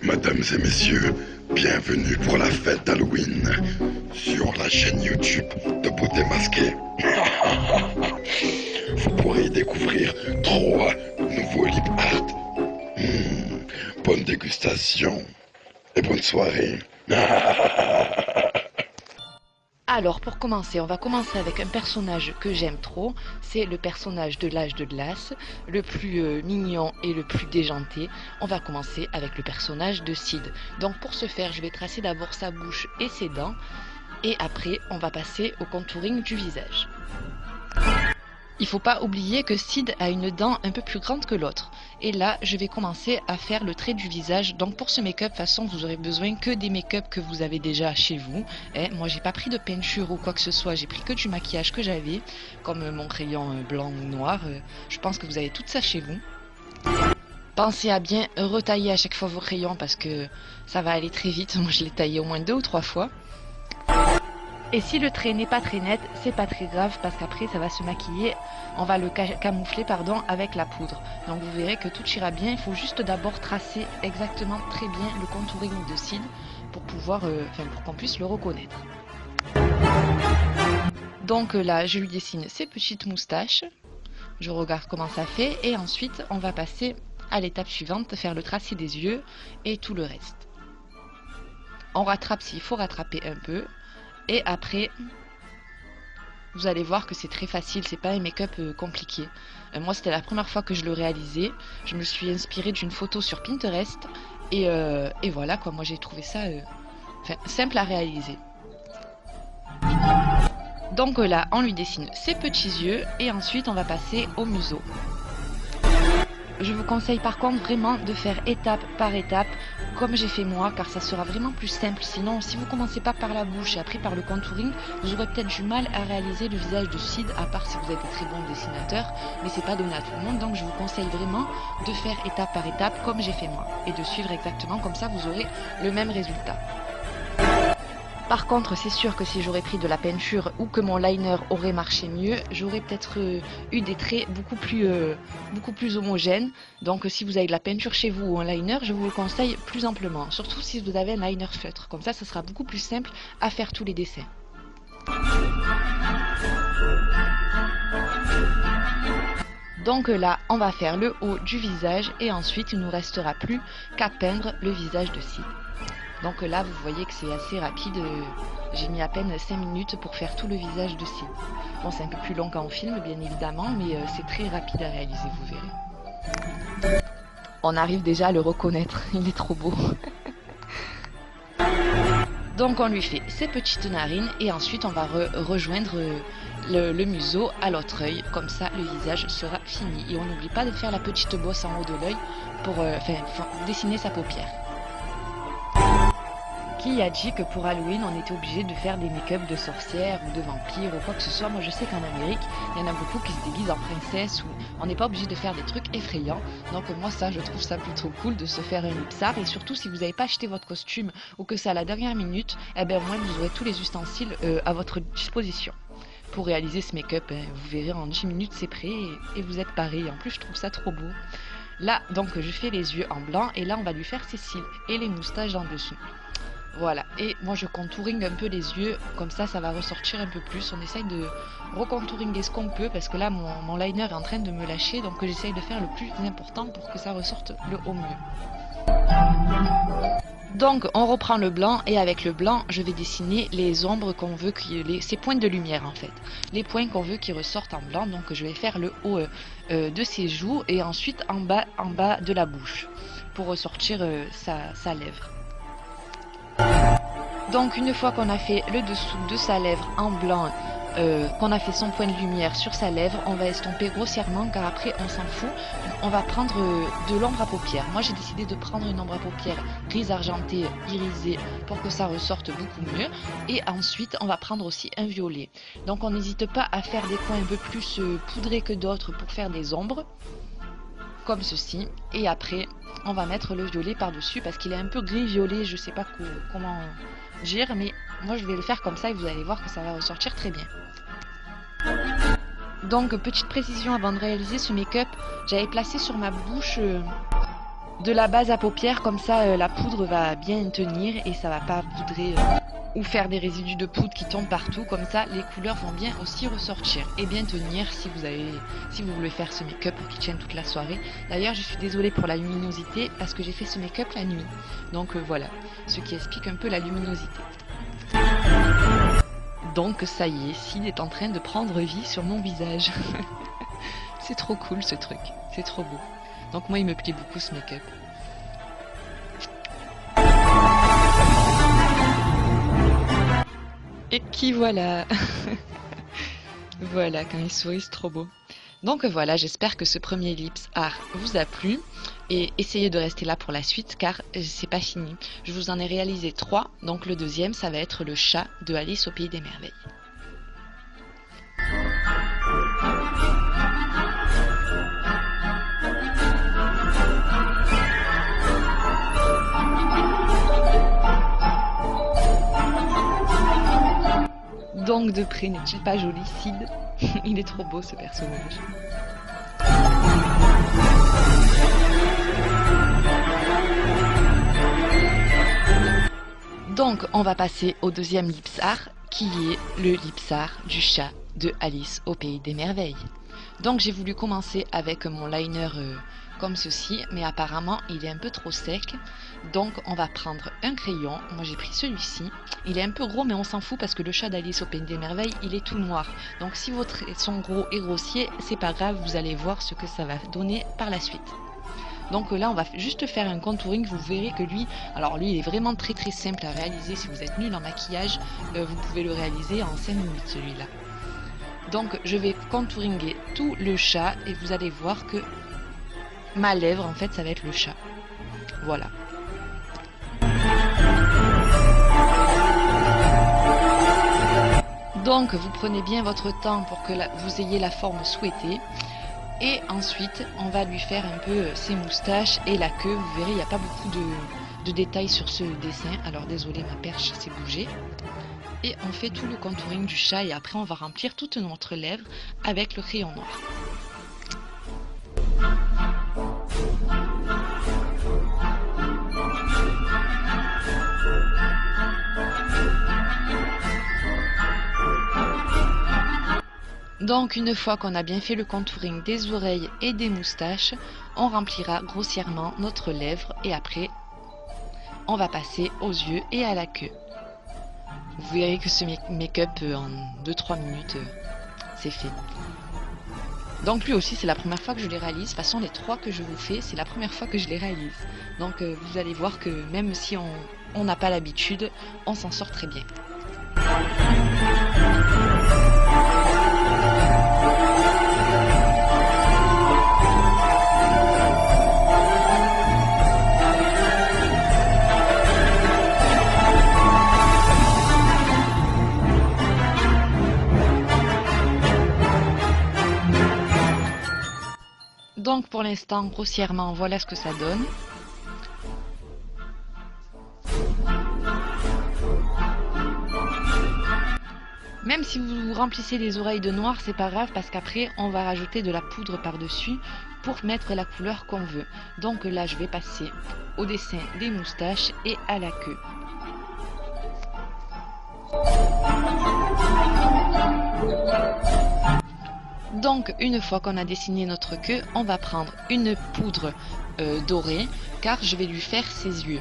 Mesdames et messieurs, bienvenue pour la fête d'Halloween sur la chaîne YouTube de Beauté Masquée. Vous pourrez y découvrir 3 nouveaux lip art. Bonne dégustation et bonne soirée. Alors pour commencer, on va commencer avec un personnage que j'aime trop, c'est le personnage de l'âge de glace, le plus mignon et le plus déjanté. On va commencer avec le personnage de Sid. Donc pour ce faire, je vais tracer d'abord sa bouche et ses dents, et après on va passer au contouring du visage. Il faut pas oublier que Sid a une dent un peu plus grande que l'autre. Et là, je vais commencer à faire le trait du visage. Donc pour ce make-up, de toute façon, vous aurez besoin que des make-up que vous avez déjà chez vous. Moi, j'ai pas pris de peinture ou quoi que ce soit. J'ai pris que du maquillage que j'avais, comme mon crayon blanc ou noir. Je pense que vous avez tout ça chez vous. Pensez à bien retailler à chaque fois vos crayons parce que ça va aller très vite. Moi, je l'ai taillé au moins 2 ou 3 fois. Et si le trait n'est pas très net, c'est pas très grave parce qu'après ça va se maquiller, on va le camoufler avec la poudre. Donc vous verrez que tout ira bien, il faut juste d'abord tracer exactement très bien le contouring de Sid pour pouvoir, pour qu'on puisse le reconnaître. Donc là je lui dessine ses petites moustaches, je regarde comment ça fait et ensuite on va passer à l'étape suivante, faire le tracé des yeux et tout le reste. On rattrape s'il faut rattraper un peu. Et après, vous allez voir que c'est très facile, c'est pas un make-up compliqué. Moi, c'était la première fois que je le réalisais. Je me suis inspirée d'une photo sur Pinterest. Et voilà, quoi, moi j'ai trouvé ça simple à réaliser. Donc là, on lui dessine ses petits yeux. Et ensuite, on va passer au museau. Je vous conseille par contre vraiment de faire étape par étape comme j'ai fait moi car ça sera vraiment plus simple. Sinon si vous commencez pas par la bouche et après par le contouring, vous aurez peut-être du mal à réaliser le visage de Sid à part si vous êtes des très bons dessinateurs, mais c'est pas donné à tout le monde, donc je vous conseille vraiment de faire étape par étape comme j'ai fait moi et de suivre exactement, comme ça vous aurez le même résultat. Par contre, c'est sûr que si j'aurais pris de la peinture ou que mon liner aurait marché mieux, j'aurais peut-être eu des traits beaucoup plus homogènes. Donc si vous avez de la peinture chez vous ou un liner, je vous le conseille plus amplement. Surtout si vous avez un liner feutre. Comme ça sera beaucoup plus simple à faire tous les dessins. Donc là, on va faire le haut du visage et ensuite il ne nous restera plus qu'à peindre le visage de Sid. Donc là, vous voyez que c'est assez rapide. J'ai mis à peine 5 minutes pour faire tout le visage de Sid. Bon, c'est un peu plus long qu'en film, bien évidemment, mais c'est très rapide à réaliser, vous verrez. On arrive déjà à le reconnaître, il est trop beau. Donc on lui fait ses petites narines et ensuite on va rejoindre le museau à l'autre œil. Comme ça, le visage sera fini. Et on n'oublie pas de faire la petite bosse en haut de l'œil pour dessiner sa paupière. Qui a dit que pour Halloween on était obligé de faire des make-up de sorcières ou de vampires ou quoi que ce soit? Moi je sais qu'en Amérique il y en a beaucoup qui se déguisent en princesse ou on n'est pas obligé de faire des trucs effrayants. Donc moi ça je trouve ça plutôt cool de se faire un lipsar et surtout si vous n'avez pas acheté votre costume ou que c'est à la dernière minute, eh bien au moins vous aurez tous les ustensiles à votre disposition. Pour réaliser ce make-up, vous verrez en 10 minutes c'est prêt et vous êtes paré. En plus je trouve ça trop beau. Là donc je fais les yeux en blanc et là on va lui faire ses cils et les moustaches en dessous. Voilà, et moi je contouring un peu les yeux, comme ça ça va ressortir un peu plus. On essaye de recontouringuer ce qu'on peut parce que là mon liner est en train de me lâcher, donc j'essaye de faire le plus important pour que ça ressorte au mieux. Donc on reprend le blanc et avec le blanc je vais dessiner les ombres qu'on veut, ces points de lumière en fait. Les points qu'on veut qui ressortent en blanc, donc je vais faire le haut de ses joues et ensuite en bas de la bouche pour ressortir sa lèvre. Donc une fois qu'on a fait le dessous de sa lèvre en blanc, qu'on a fait son point de lumière sur sa lèvre, on va estomper grossièrement car après on s'en fout. On va prendre de l'ombre à paupières. Moi j'ai décidé de prendre une ombre à paupières grise argentée irisée pour que ça ressorte beaucoup mieux. Et ensuite on va prendre aussi un violet. Donc on n'hésite pas à faire des coins un peu plus poudrés que d'autres pour faire des ombres. Comme ceci. Et après on va mettre le violet par dessus parce qu'il est un peu gris violet, je sais pas comment dire, mais moi je vais le faire comme ça et vous allez voir que ça va ressortir très bien. Donc petite précision avant de réaliser ce make-up, j'avais placé sur ma bouche de la base à paupières, comme ça la poudre va bien tenir et ça va pas poudrer ou faire des résidus de poudre qui tombent partout. Comme ça les couleurs vont bien aussi ressortir et bien tenir si vous voulez faire ce make-up pour qu'il tienne toute la soirée. D'ailleurs je suis désolée pour la luminosité parce que j'ai fait ce make-up la nuit, donc voilà, ce qui explique un peu la luminosité. Donc ça y est, Sid est en train de prendre vie sur mon visage. C'est trop cool ce truc, c'est trop beau. Donc moi il me plaît beaucoup ce make-up. Et qui voilà. Voilà, quand il sourit c'est trop beau. Donc voilà, j'espère que ce premier lips art vous a plu. Et essayez de rester là pour la suite car c'est pas fini. Je vous en ai réalisé 3, donc le deuxième ça va être le chat de Alice au Pays des Merveilles. Donc de près, n'est-il pas joli, Sid? Il est trop beau ce personnage. Donc on va passer au deuxième lips art qui est le lips art du chat de Alice au Pays des Merveilles. Donc j'ai voulu commencer avec mon liner comme ceci, mais apparemment il est un peu trop sec. Donc on va prendre un crayon, moi j'ai pris celui-ci, il est un peu gros mais on s'en fout parce que le chat d'Alice au Pays des Merveilles il est tout noir. Donc si vos traits sont gros et grossiers, c'est pas grave, vous allez voir ce que ça va donner par la suite. Donc là on va juste faire un contouring, vous verrez que lui, alors lui il est vraiment très simple à réaliser. Si vous êtes nul en maquillage, vous pouvez le réaliser en 5 minutes celui-là. Donc je vais contouringuer tout le chat et vous allez voir que ma lèvre en fait ça va être le chat. Voilà. Donc vous prenez bien votre temps pour que vous ayez la forme souhaitée. Et ensuite on va lui faire un peu ses moustaches et la queue. Vous verrez il n'y a pas beaucoup de détails sur ce dessin. Alors désolé ma perche s'est bougée. Et on fait tout le contouring du chat et après on va remplir toute notre lèvre avec le crayon noir. Donc une fois qu'on a bien fait le contouring des oreilles et des moustaches, on remplira grossièrement notre lèvre et après on va passer aux yeux et à la queue. Vous verrez que ce make-up en 2-3 minutes c'est fait. Donc lui aussi c'est la première fois que je les réalise. De toute façon les 3 que je vous fais c'est la première fois que je les réalise. Donc vous allez voir que même si on n'a pas l'habitude, on s'en sort très bien. Donc pour l'instant, grossièrement, voilà ce que ça donne. Même si vous remplissez les oreilles de noir, c'est pas grave parce qu'après on va rajouter de la poudre par-dessus pour mettre la couleur qu'on veut. Donc là je vais passer au dessin des moustaches et à la queue. Donc une fois qu'on a dessiné notre queue, on va prendre une poudre dorée car je vais lui faire ses yeux.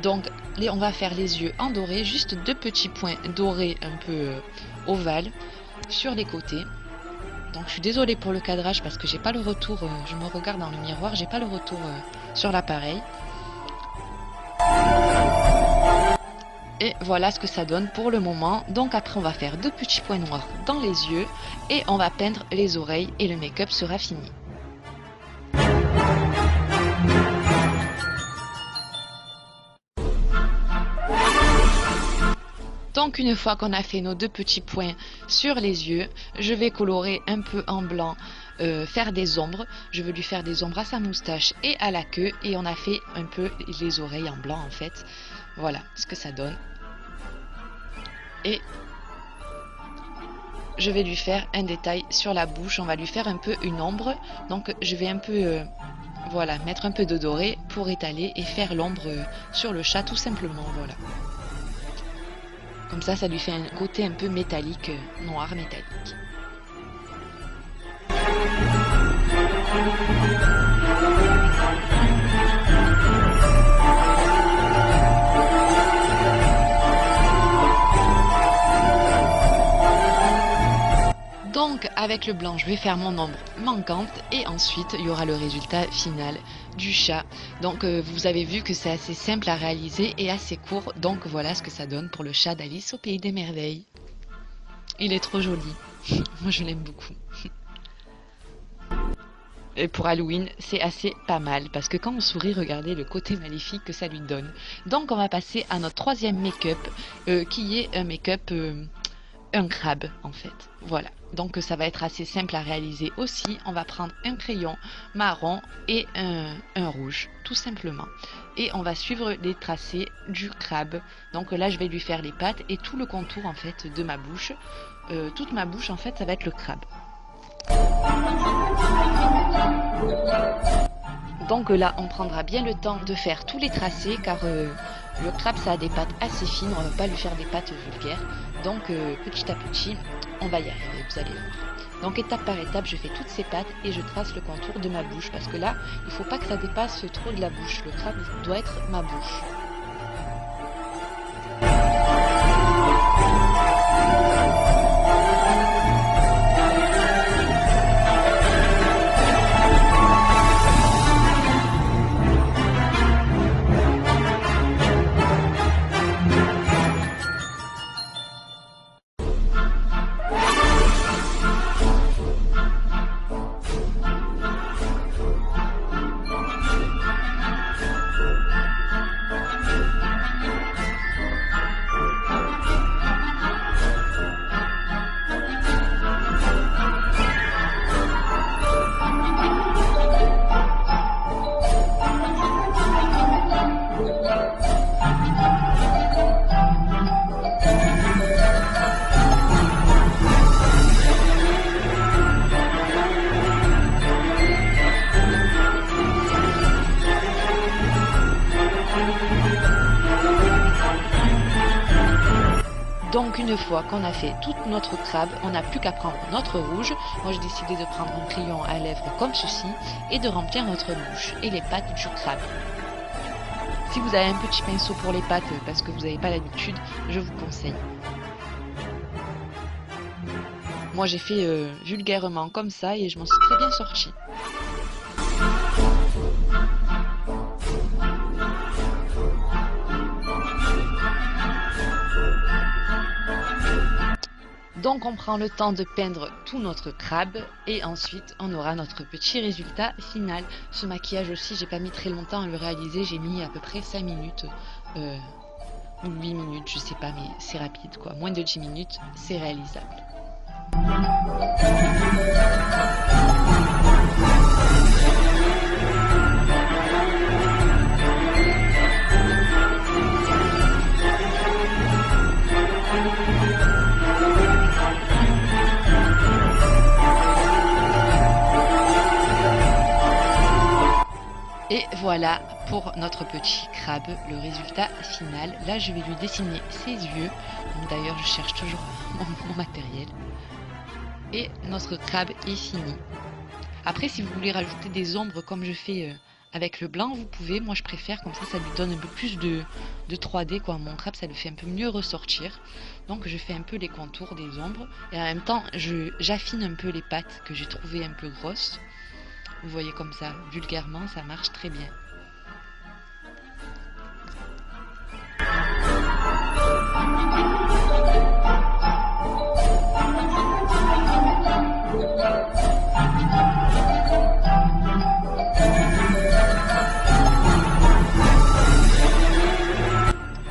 Donc on va faire les yeux en doré, juste 2 petits points dorés un peu ovales sur les côtés. Donc je suis désolée pour le cadrage parce que j'ai pas le retour, je me regarde dans le miroir, j'ai pas le retour sur l'appareil. Et voilà ce que ça donne pour le moment. Donc après on va faire 2 petits points noirs dans les yeux et on va peindre les oreilles et le make-up sera fini. Donc une fois qu'on a fait nos 2 petits points sur les yeux, je vais colorer un peu en blanc, faire des ombres. Je veux lui faire des ombres à sa moustache et à la queue. Et on a fait un peu les oreilles en blanc en fait. Voilà ce que ça donne. Et je vais lui faire un détail sur la bouche. On va lui faire un peu une ombre. Donc je vais un peu voilà, mettre un peu de doré pour étaler et faire l'ombre sur le chat tout simplement, voilà. Comme ça lui fait un côté un peu métallique, noir métallique. Donc avec le blanc je vais faire mon ombre manquante et ensuite il y aura le résultat final du chat. Donc vous avez vu que c'est assez simple à réaliser et assez court, donc voilà ce que ça donne pour le chat d'Alice au pays des merveilles. Il est trop joli, moi je l'aime beaucoup. Et pour Halloween c'est assez pas mal parce que quand on sourit, regardez le côté maléfique que ça lui donne. Donc on va passer à notre troisième make-up qui est un make-up un crabe en fait, voilà. Donc ça va être assez simple à réaliser aussi. On va prendre un crayon marron et un rouge tout simplement et on va suivre les tracés du crabe. Donc là je vais lui faire les pattes et tout le contour en fait de ma bouche, toute ma bouche en fait ça va être le crabe. Donc là on prendra bien le temps de faire tous les tracés car le crabe ça a des pattes assez fines, on ne va pas lui faire des pattes vulgaires. Donc petit à petit on va y arriver, vous allez voir. Donc étape par étape je fais toutes ces pattes et je trace le contour de ma bouche parce que là il ne faut pas que ça dépasse trop de la bouche, le crabe doit être ma bouche. Donc une fois qu'on a fait toute notre crabe, on n'a plus qu'à prendre notre rouge. Moi j'ai décidé de prendre un crayon à lèvres comme ceci et de remplir notre bouche et les pattes du crabe. Si vous avez un petit pinceau pour les pattes parce que vous n'avez pas l'habitude, je vous conseille. Moi j'ai fait vulgairement comme ça et je m'en suis très bien sortie. Donc on prend le temps de peindre tout notre crabe et ensuite on aura notre petit résultat final. Ce maquillage aussi j'ai pas mis très longtemps à le réaliser, j'ai mis à peu près 5 minutes ou 8 minutes, je sais pas, mais c'est rapide quoi, moins de 10 minutes c'est réalisable. Et voilà pour notre petit crabe, le résultat final. Là, je vais lui dessiner ses yeux. D'ailleurs, je cherche toujours mon matériel. Et notre crabe est fini. Après, si vous voulez rajouter des ombres comme je fais avec le blanc, vous pouvez. Moi, je préfère comme ça lui donne un peu plus de 3D, quoi. Mon crabe, ça le fait un peu mieux ressortir. Donc, je fais un peu les contours des ombres. Et en même temps, j'affine un peu les pattes que j'ai trouvées un peu grosses. Vous voyez comme ça, vulgairement, ça marche très bien.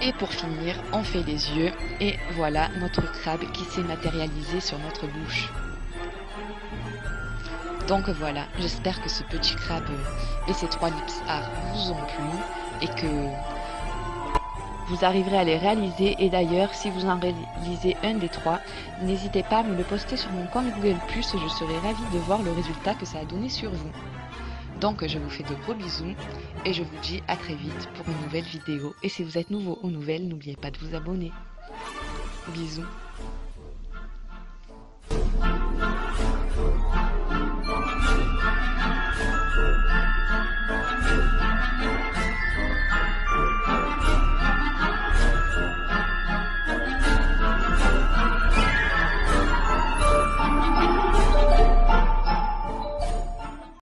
Et pour finir, on fait les yeux et voilà notre crabe qui s'est matérialisé sur notre bouche. Donc voilà, j'espère que ce petit crabe et ces 3 lips art vous ont plu et que vous arriverez à les réaliser. Et d'ailleurs, si vous en réalisez un des 3, n'hésitez pas à me le poster sur mon compte Google+, je serai ravie de voir le résultat que ça a donné sur vous. Donc je vous fais de gros bisous et je vous dis à très vite pour une nouvelle vidéo. Et si vous êtes nouveau ou nouvelle, n'oubliez pas de vous abonner. Bisous.